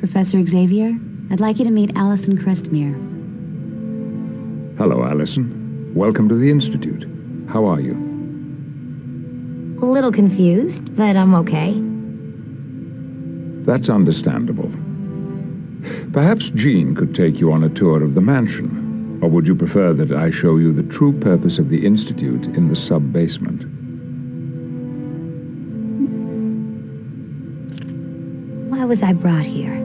Professor Xavier, I'd like you to meet Allison Crestmere. Hello, Allison. Welcome to the Institute. How are you? A little confused, but I'm okay. That's understandable. Perhaps Jean could take you on a tour of the mansion, or would you prefer that I show you the true purpose of the Institute in the sub-basement? Why was I brought here?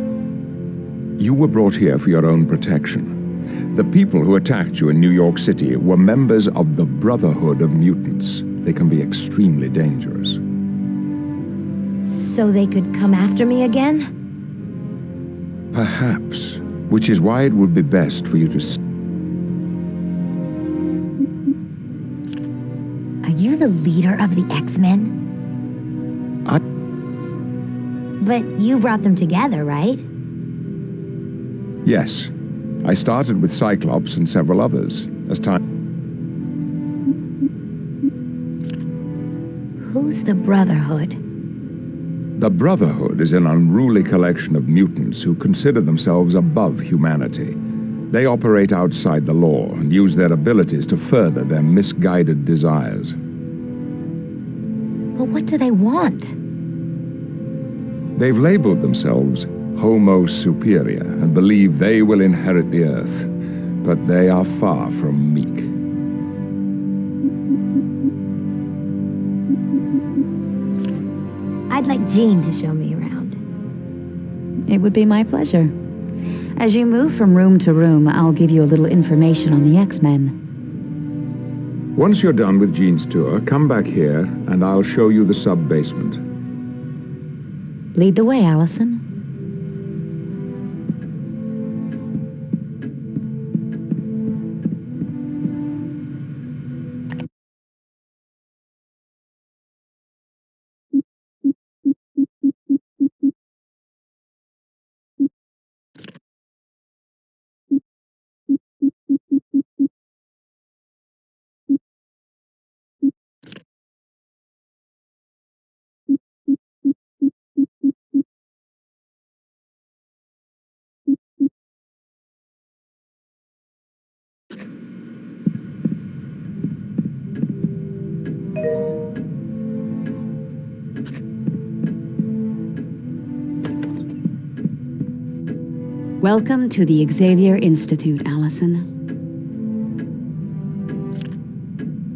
You were brought here for your own protection. The people who attacked you in New York City were members of the Brotherhood of Mutants. They can be extremely dangerous. So they could come after me again? Perhaps. Which is why it would be best for you to... Are you the leader of the X-Men? But you brought them together, right? Yes. I started with Cyclops and several others. As time... Who's the Brotherhood? The Brotherhood is an unruly collection of mutants who consider themselves above humanity. They operate outside the law and use their abilities to further their misguided desires. But what do they want? They've labeled themselves Homo Superior and believe they will inherit the Earth, but they are far from meek. I'd like Jean to show me around. It would be my pleasure. As you move from room to room, I'll give you a little information on the X-Men. Once you're done with Jean's tour, come back here and I'll show you the sub-basement. Lead the way, Allison. Welcome to the Xavier Institute, Allison.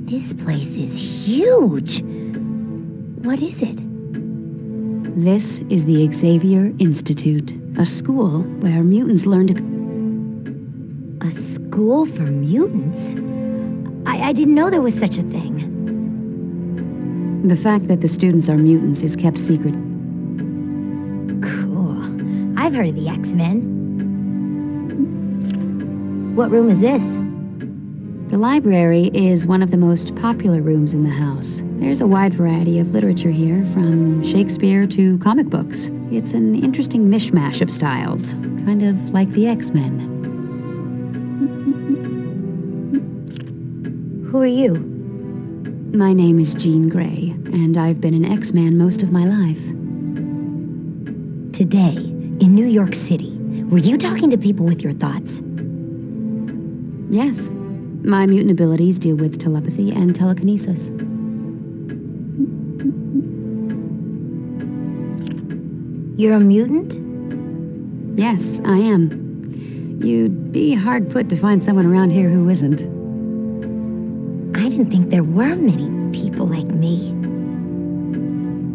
This place is huge. What is it? This is the Xavier Institute, a school where mutants learn to... A school for mutants? I didn't know there was such a thing. The fact that the students are mutants is kept secret. Cool. I've heard of the X-Men. What room is this? The library is one of the most popular rooms in the house. There's a wide variety of literature here, from Shakespeare to comic books. It's an interesting mishmash of styles, kind of like the X-Men. Who are you? My name is Jean Grey, and I've been an X-Man most of my life. Today, in New York City, were you talking to people with your thoughts? Yes. My mutant abilities deal with telepathy and telekinesis. You're a mutant? Yes, I am. You'd be hard put to find someone around here who isn't. I didn't think there were many people like me.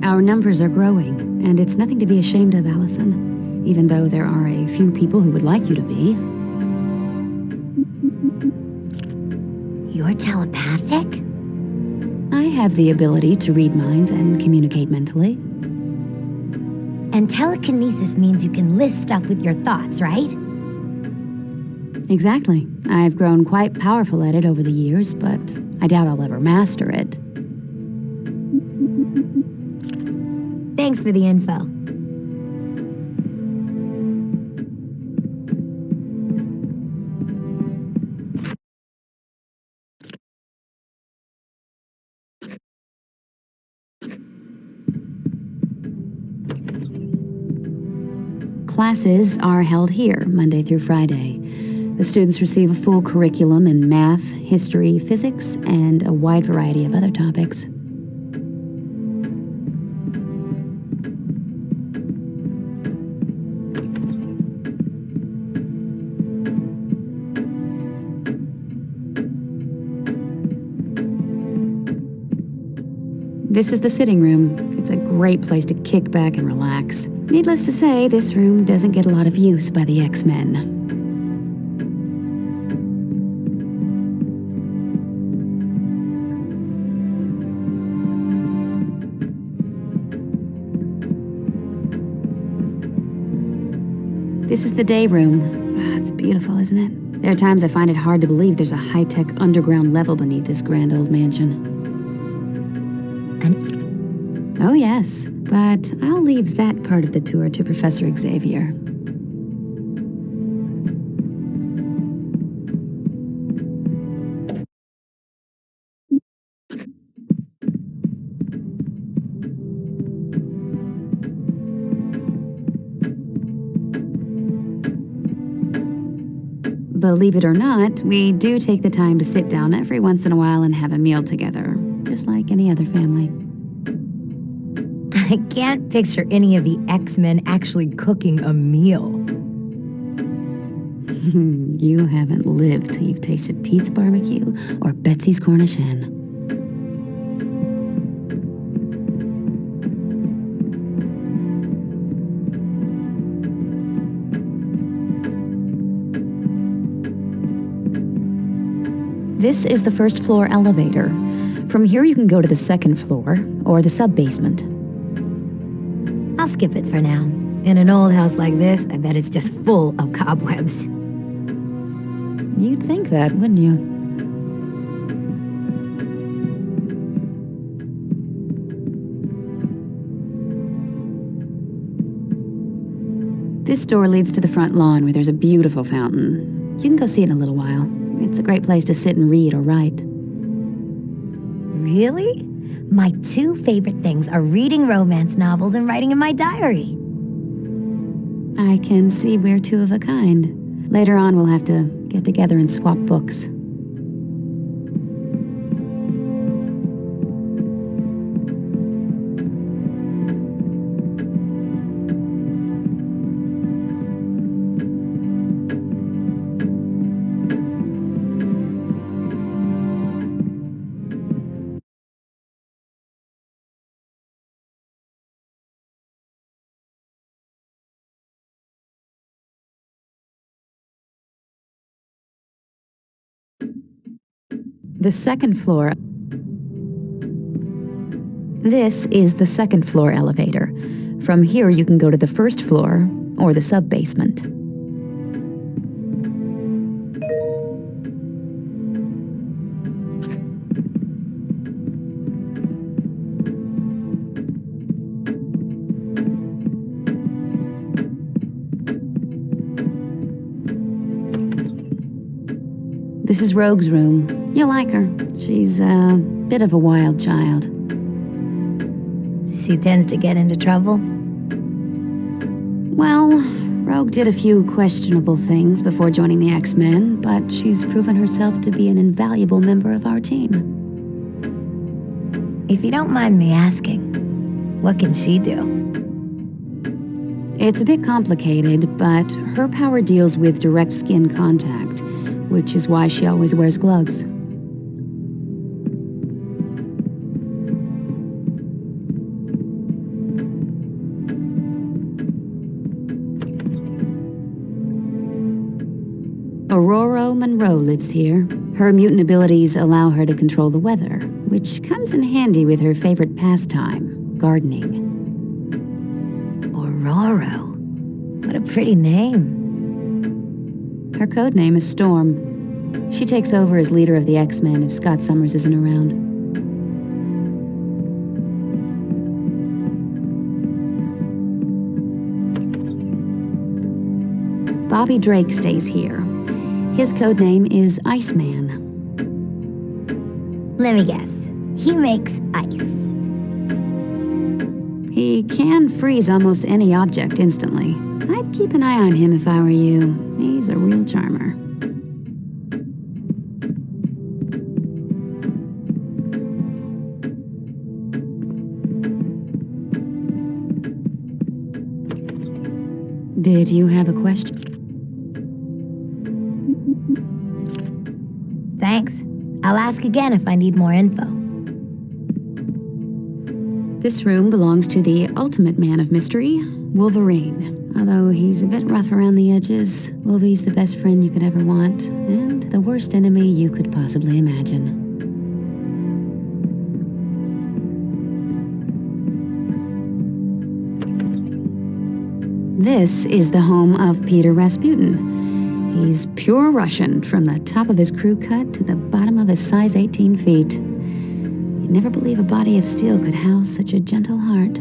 Our numbers are growing, and it's nothing to be ashamed of, Allison. Even though there are a few people who would like you to be. You're telepathic? I have the ability to read minds and communicate mentally. And telekinesis means you can list stuff with your thoughts, right? Exactly. I've grown quite powerful at it over the years, but I doubt I'll ever master it. Thanks for the info. classes are held here, Monday through Friday. The students receive a full curriculum in math, history, physics, and a wide variety of other topics. This is the sitting room. It's a great place to kick back and relax. Needless to say, this room doesn't get a lot of use by the X-Men. This is the day room. Ah, it's beautiful, isn't it? There are times I find it hard to believe there's a high-tech underground level beneath this grand old mansion. Oh, yes, but I'll leave that part of the tour to Professor Xavier. Believe it or not, we do take the time to sit down every once in a while and have a meal together, just like any other family. I can't picture any of the X-Men actually cooking a meal. You haven't lived till you've tasted Pete's barbecue or Betsy's Cornish hen. This is the first floor elevator. From here you can go to the second floor or the sub-basement. I'll skip it for now. In an old house like this, I bet it's just full of cobwebs. You'd think that, wouldn't you? This door leads to the front lawn where there's a beautiful fountain. You can go see it in a little while. It's a great place to sit and read or write. Really? My two favorite things are reading romance novels and writing in my diary. I can see we're two of a kind. Later on, we'll have to get together and swap books. The second floor. This is the second floor elevator. From here you can go to the first floor or the sub-basement. This is Rogue's room. You'll like her. She's a bit of a wild child. She tends to get into trouble. Well, Rogue did a few questionable things before joining the X-Men, but she's proven herself to be an invaluable member of our team. If you don't mind me asking, what can she do? It's a bit complicated, but her power deals with direct skin contact, which is why she always wears gloves. Aurora Monroe lives here. Her mutant abilities allow her to control the weather, which comes in handy with her favorite pastime, gardening. Aurora. What a pretty name. Her code name is Storm. She takes over as leader of the X-Men if Scott Summers isn't around. Bobby Drake stays here. His code name is Iceman. Let me guess. He makes ice. He can freeze almost any object instantly. I'd keep an eye on him if I were you. He's a real charmer. Did you have a question? Thanks. I'll ask again if I need more info. This room belongs to the ultimate man of mystery, Wolverine. Although he's a bit rough around the edges, Wolvie's the best friend you could ever want, and the worst enemy you could possibly imagine. This is the home of Peter Rasputin. He's pure Russian, from the top of his crew cut to the bottom of his size 18 feet. You'd never believe a body of steel could house such a gentle heart.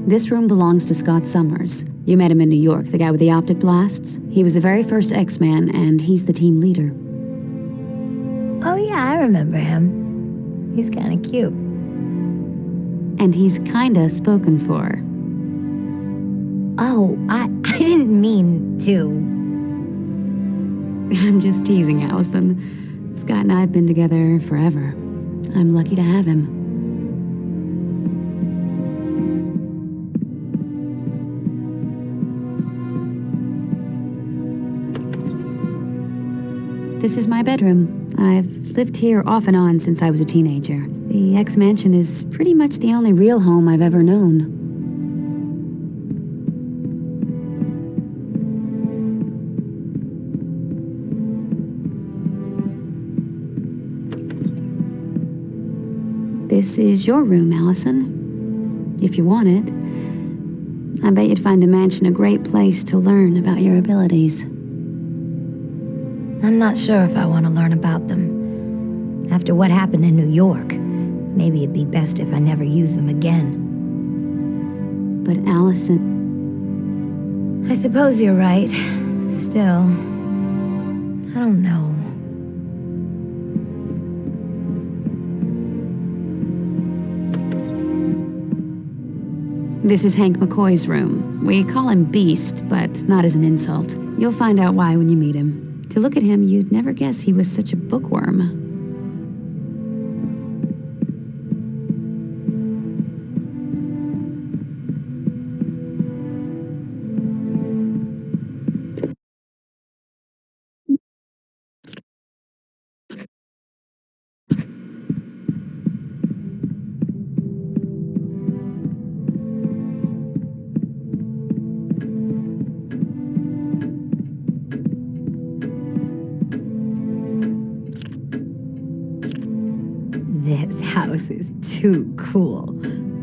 This room belongs to Scott Summers. You met him in New York, the guy with the optic blasts. He was the very first X-Man, and he's the team leader. Oh yeah, I remember him. He's kinda cute. And he's kinda spoken for. Oh, I didn't mean to. I'm just teasing, Allison. Scott and I have been together forever. I'm lucky to have him. This is my bedroom. I've lived here off and on since I was a teenager. The X Mansion is pretty much the only real home I've ever known. This is your room, Allison. If you want it. I bet you'd find the mansion a great place to learn about your abilities. I'm not sure if I want to learn about them. After what happened in New York, maybe it'd be best if I never use them again. But Allison... I suppose you're right. Still, I don't know. This is Hank McCoy's room. We call him Beast, but not as an insult. You'll find out why when you meet him. To look at him, you'd never guess he was such a bookworm. This house is too cool.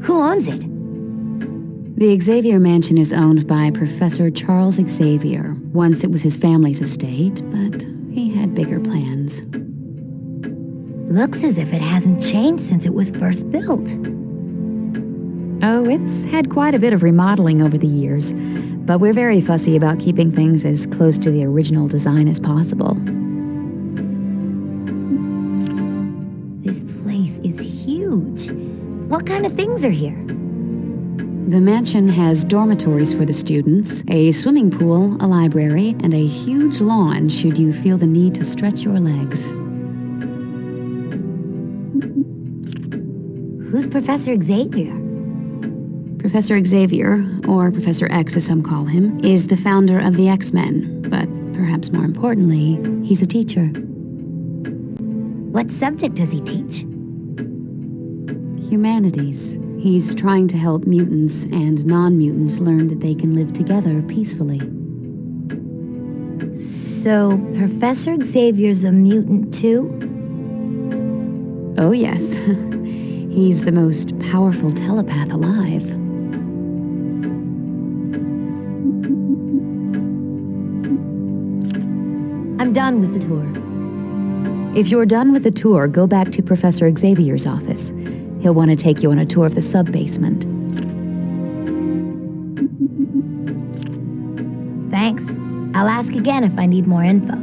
Who owns it? The Xavier Mansion is owned by Professor Charles Xavier. Once it was his family's estate, but he had bigger plans. Looks as if it hasn't changed since it was first built. Oh, it's had quite a bit of remodeling over the years, but we're very fussy about keeping things as close to the original design as possible. This place is huge. What kind of things are here? The mansion has dormitories for the students, a swimming pool, a library, and a huge lawn should you feel the need to stretch your legs. Who's Professor Xavier? Professor Xavier, or Professor X as some call him, is the founder of the X-Men, but perhaps more importantly, he's a teacher. What subject does he teach? Humanities. He's trying to help mutants and non-mutants learn that they can live together peacefully. So, Professor Xavier's a mutant too? Oh yes. He's the most powerful telepath alive. I'm done with the tour. If you're done with the tour, go back to Professor Xavier's office. He'll want to take you on a tour of the sub-basement. Thanks. I'll ask again if I need more info.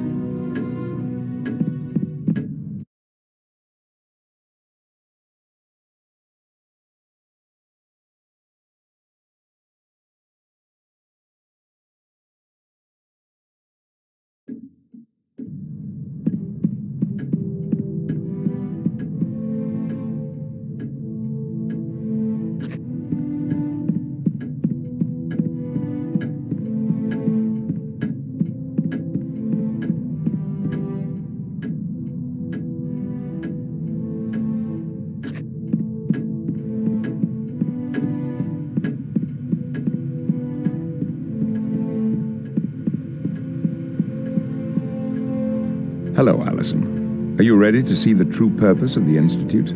Hello, Allison. Are you ready to see the true purpose of the Institute?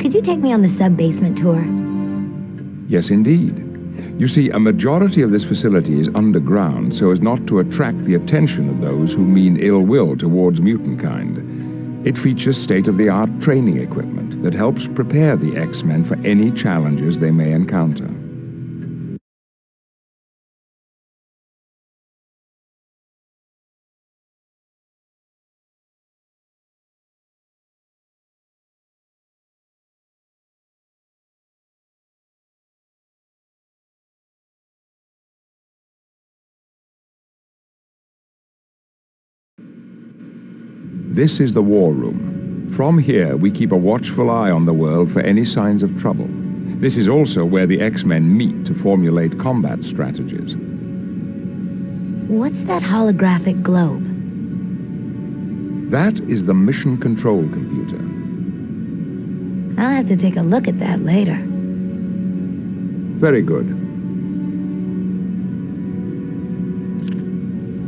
Could you take me on the sub-basement tour? Yes, indeed. You see, a majority of this facility is underground so as not to attract the attention of those who mean ill will towards mutant kind. It features state-of-the-art training equipment that helps prepare the X-Men for any challenges they may encounter. This is the war room. From here, we keep a watchful eye on the world for any signs of trouble. This is also where the X-Men meet to formulate combat strategies. What's that holographic globe? That is the mission control computer. I'll have to take a look at that later. Very good.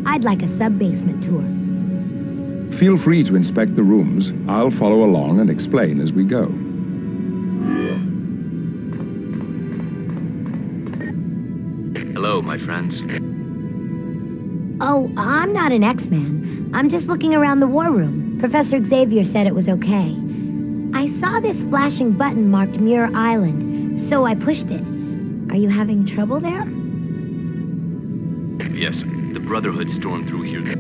I'd like a sub-basement tour. Feel free to inspect the rooms. I'll follow along and explain as we go. Hello, my friends. Oh, I'm not an X-Man. I'm just looking around the war room. Professor Xavier said it was okay. I saw this flashing button marked Muir Island, so I pushed it. Are you having trouble there? Yes, the Brotherhood stormed through here.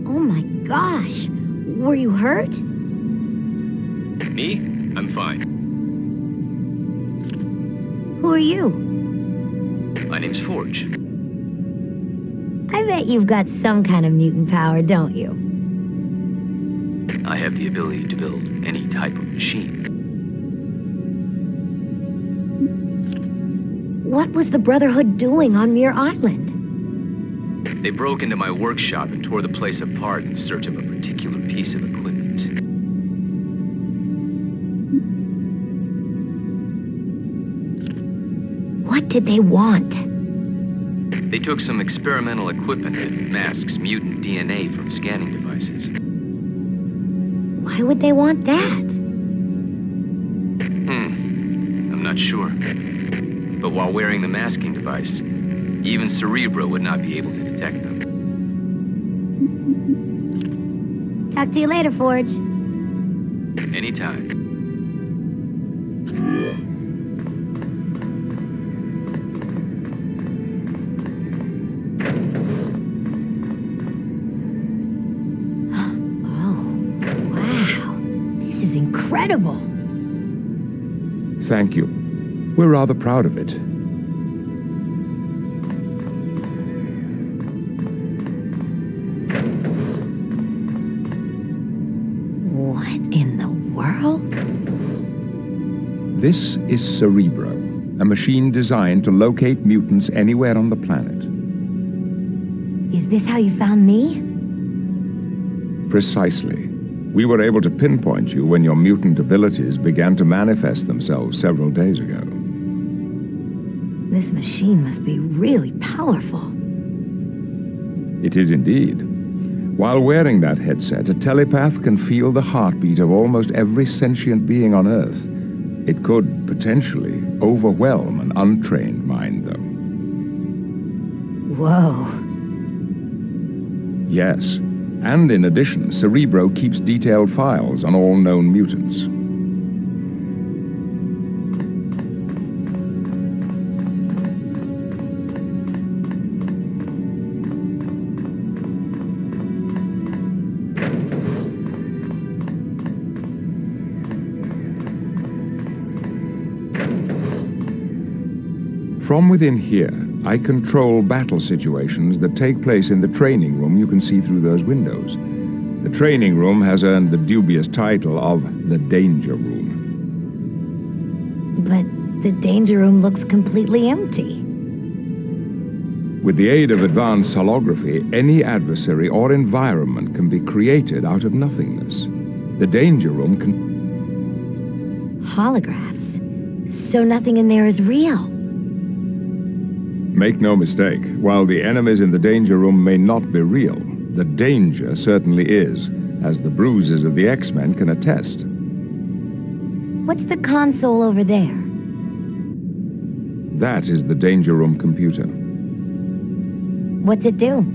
Oh my gosh! Were you hurt? Me? I'm fine. Who are you? My name's Forge. I bet you've got some kind of mutant power, don't you? I have the ability to build any type of machine. What was the Brotherhood doing on Muir Island? They broke into my workshop and tore the place apart in search of a particular piece of equipment. What did they want? They took some experimental equipment that masks mutant DNA from scanning devices. Why would they want that? I'm not sure. But while wearing the masking device, even Cerebro would not be able to detect them. Talk to you later, Forge. Anytime. Incredible. Thank you. We're rather proud of it. What in the world? This is Cerebro, a machine designed to locate mutants anywhere on the planet. Is this how you found me? Precisely. We were able to pinpoint you when your mutant abilities began to manifest themselves several days ago. This machine must be really powerful. It is indeed. While wearing that headset, a telepath can feel the heartbeat of almost every sentient being on Earth. It could, potentially, overwhelm an untrained mind, though. Whoa. Yes. And in addition, Cerebro keeps detailed files on all known mutants. From within here, I control battle situations that take place in the training room you can see through those windows. The training room has earned the dubious title of the Danger Room. But the Danger Room looks completely empty. With the aid of advanced holography, any adversary or environment can be created out of nothingness. The Danger Room can... Holographs. So nothing in there is real. Make no mistake, while the enemies in the Danger Room may not be real, the danger certainly is, as the bruises of the X-Men can attest. What's the console over there? That is the Danger Room computer. What's it do?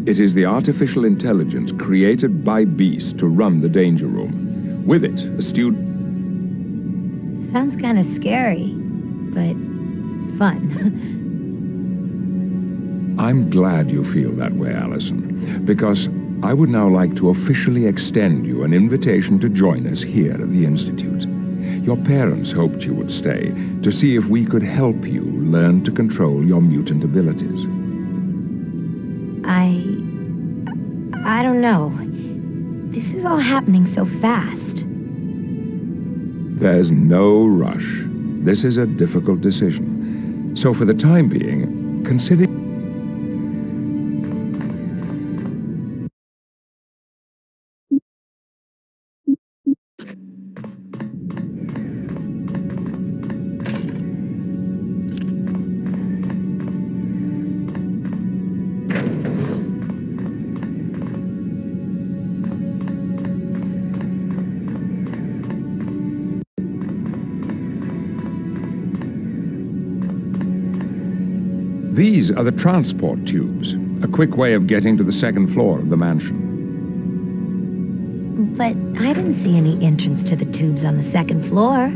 It is the artificial intelligence created by Beast to run the Danger Room. With it, a student... Sounds kind of scary, but fun. I'm glad you feel that way, Allison, because I would now like to officially extend you an invitation to join us here at the Institute. Your parents hoped you would stay to see if we could help you learn to I don't know. This is all happening so fast. There's no rush. This is a difficult decision. So for the time being, consider... These are the transport tubes, a quick way of getting to the second floor of the mansion. But I didn't see any entrance to the tubes on the second floor.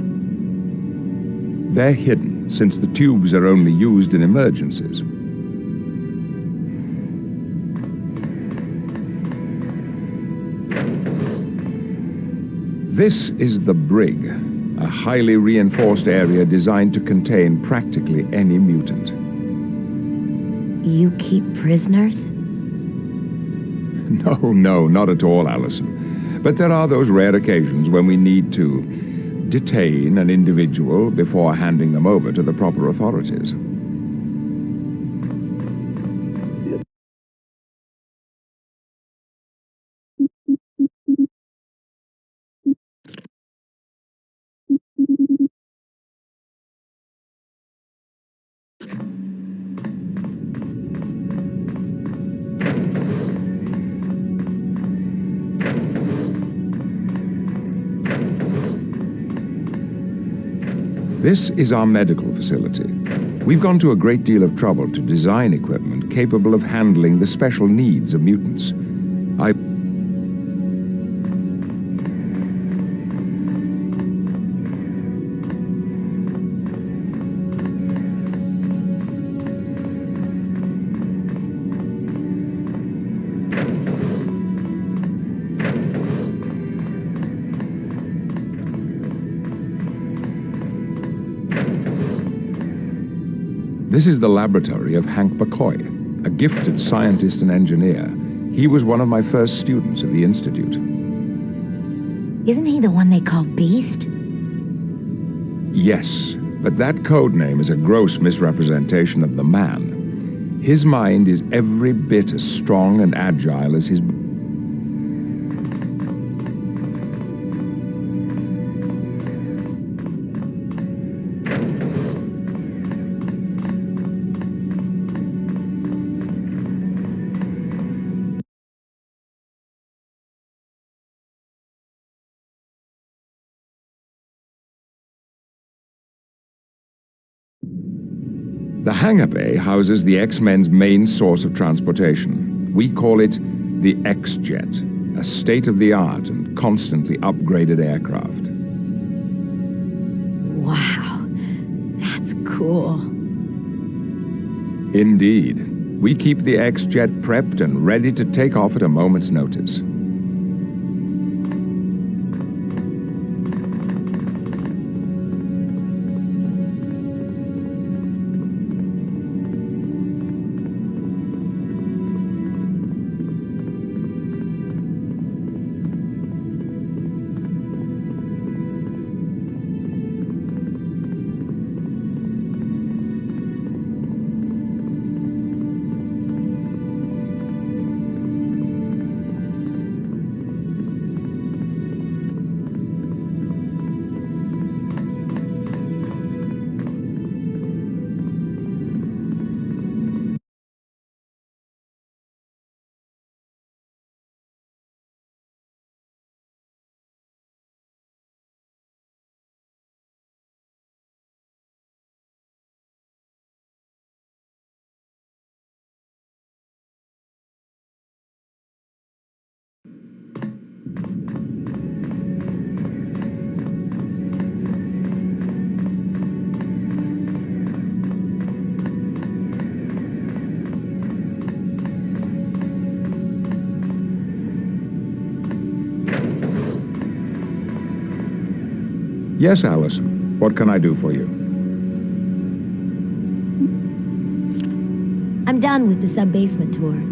They're hidden, since the tubes are only used in emergencies. This is the brig, a highly reinforced area designed to contain practically any mutant. You keep prisoners? No, not at all, Allison. But there are those rare occasions when we need to detain an individual before handing them over to the proper authorities. This is our medical facility. We've gone to a great deal of trouble to design equipment capable of handling the special needs of mutants. This is the laboratory of Hank McCoy, a gifted scientist and engineer. He was one of my first students at the Institute. Isn't he the one they call Beast? Yes, but that code name is a gross misrepresentation of the man. His mind is every bit as strong and agile as his... The hangar bay houses the X-Men's main source of transportation. We call it the X-Jet, a state-of-the-art and constantly upgraded aircraft. Wow, that's cool. Indeed. We keep the X-Jet prepped and ready to take off at a moment's notice. Yes, Allison. What can I do for you? I'm done with the sub-basement tour.